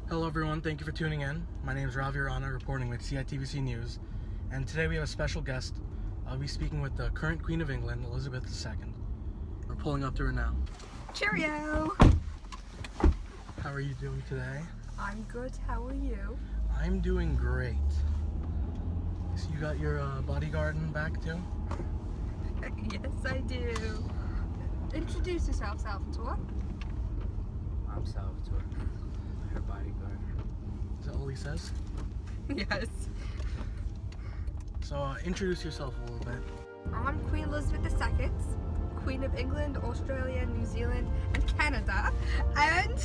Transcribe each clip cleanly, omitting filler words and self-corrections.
Hello everyone, thank you for tuning in. My name is Ravi Rana, reporting with Citvc News, and today we have a special guest. I'll be speaking with the current Queen of England, Elizabeth II. We're pulling up to her now. Cheerio! How are you doing today? I'm good, how are you? I'm doing great. So you got your bodyguard in the back too? Yes, I do. Introduce yourself, Salvatore. I'm Salvatore, her bodyguard. Is that all he says? Yes. So introduce yourself a little bit. I'm Queen Elizabeth II, Queen of England, Australia, New Zealand, and Canada. And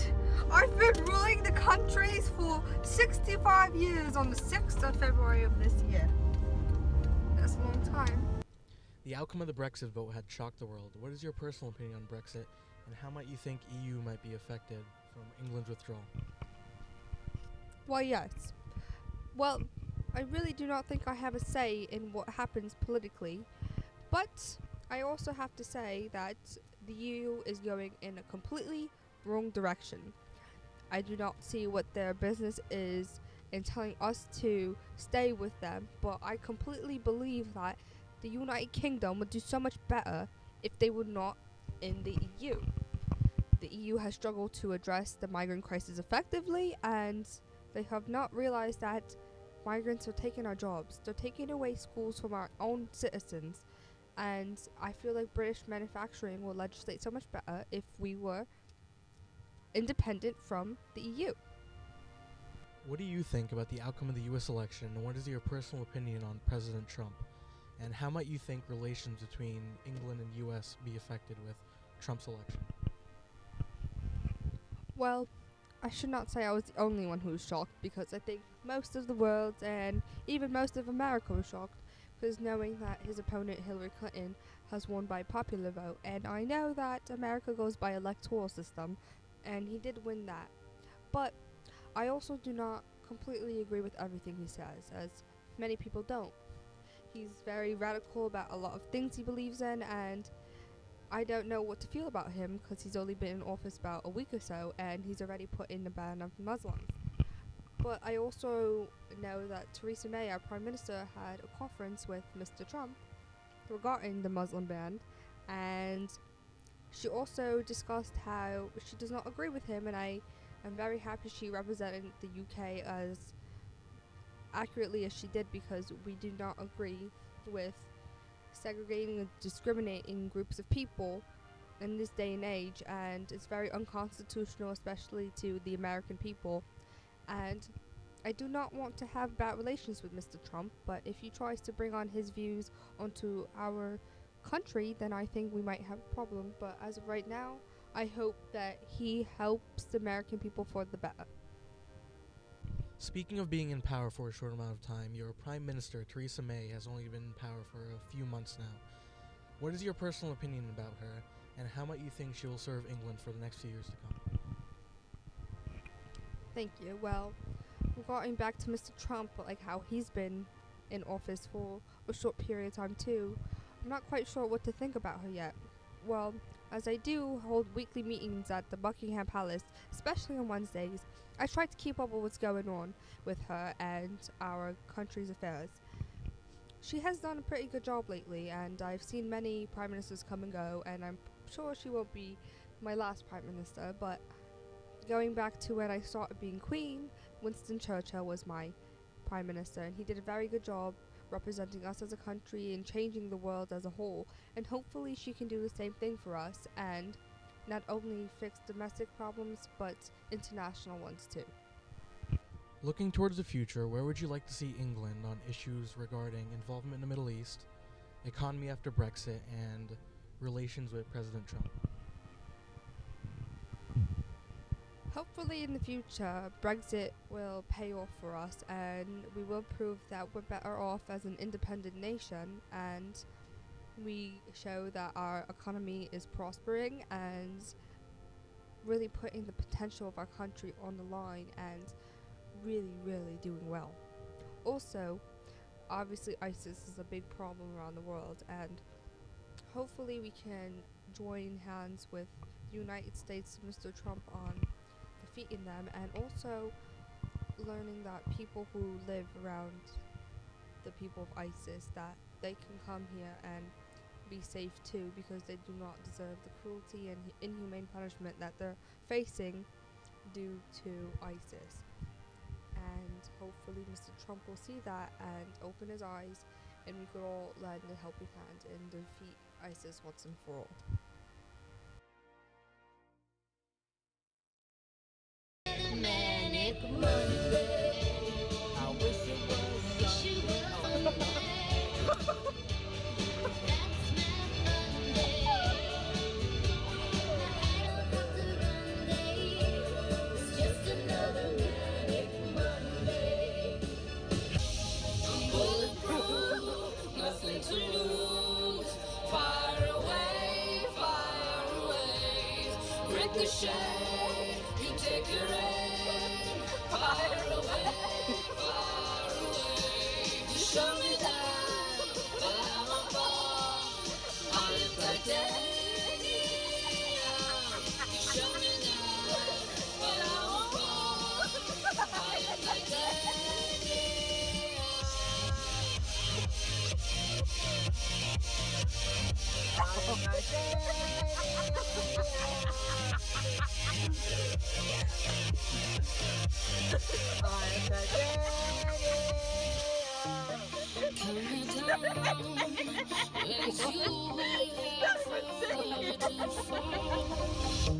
I've been ruling the countries for 65 years on the 6th of February of this year. That's a long time. The outcome of the Brexit vote had shocked the world. What is your personal opinion on Brexit, and how might you think EU might be affected from England's withdrawal? Why, yes. Well, I really do not think I have a say in what happens politically, but I also have to say that the EU is going in a completely wrong direction. I do not see what their business is in telling us to stay with them, but I completely believe that the United Kingdom would do so much better if they were not in the EU. The EU has struggled to address the migrant crisis effectively, and they have not realized that migrants are taking our jobs. They're taking away schools from our own citizens, and I feel like British manufacturing will legislate so much better if we were independent from the EU. What do you think about the outcome of the US election, and what is your personal opinion on President Trump? And how might you think relations between England and US be affected with Trump's election? Well, I should not say I was the only one who was shocked, because I think most of the world and even most of America was shocked, because knowing that his opponent Hillary Clinton has won by popular vote, and I know that America goes by electoral system, and he did win that. But I also do not completely agree with everything he says, as many people don't. He's very radical about a lot of things he believes in, and I don't know what to feel about him, because he's only been in office about a week or so, and he's already put in a ban of Muslims. But I also know that Theresa May, our Prime Minister, had a conference with Mr. Trump regarding the Muslim ban, and she also discussed how she does not agree with him, and I am very happy she represented the UK as accurately as she did, because we do not agree with segregating and discriminating groups of people in this day and age, and it's very unconstitutional, especially to the American people. And I do not want to have bad relations with Mr. Trump, but if he tries to bring on his views onto our country, then I think we might have a problem. But as of right now, I hope that he helps the American people for the better. Speaking of being in power for a short amount of time, your Prime Minister, Theresa May, has only been in power for a few months now. What is your personal opinion about her, and how might you think she will serve England for the next few years to come? Thank you. Well, regarding back to Mr. Trump, like how he's been in office for a short period of time too, I'm not quite sure what to think about her yet. Well, as I do hold weekly meetings at the Buckingham Palace, especially on Wednesdays, I try to keep up with what's going on with her and our country's affairs. She has done a pretty good job lately, and I've seen many prime ministers come and go, and I'm sure she won't be my last prime minister, but going back to when I started being queen, Winston Churchill was my prime minister, and he did a very good job representing us as a country and changing the world as a whole, and hopefully she can do the same thing for us and not only fix domestic problems but international ones too. Looking towards the future, where would you like to see England on issues regarding involvement in the Middle East, economy after Brexit, and relations with President Trump? Hopefully in the future, Brexit will pay off for us, and we will prove that we're better off as an independent nation, and we show that our economy is prospering and really putting the potential of our country on the line and really doing well. Also, obviously ISIS is a big problem around the world, and hopefully we can join hands with the United States and Mr. Trump on defeating them, and also learning that people who live around the people of ISIS, that they can come here and be safe too, because they do not deserve the cruelty and inhumane punishment that they're facing due to ISIS. And hopefully Mr. Trump will see that and open his eyes, and we could all lend a helping hand and defeat ISIS once and for all. Manic Monday. I wish it was Sunday. That's my Monday. I don't have to run day. It's just another manic Monday. I'm bulletproof, nothing to lose. Fire away, ricochet. You take your aim, fire away. You show me that I won't fall. I am titanium. You show me that I won't fall. I am titanium. I am titanium. Coming down, as you will have far to fall.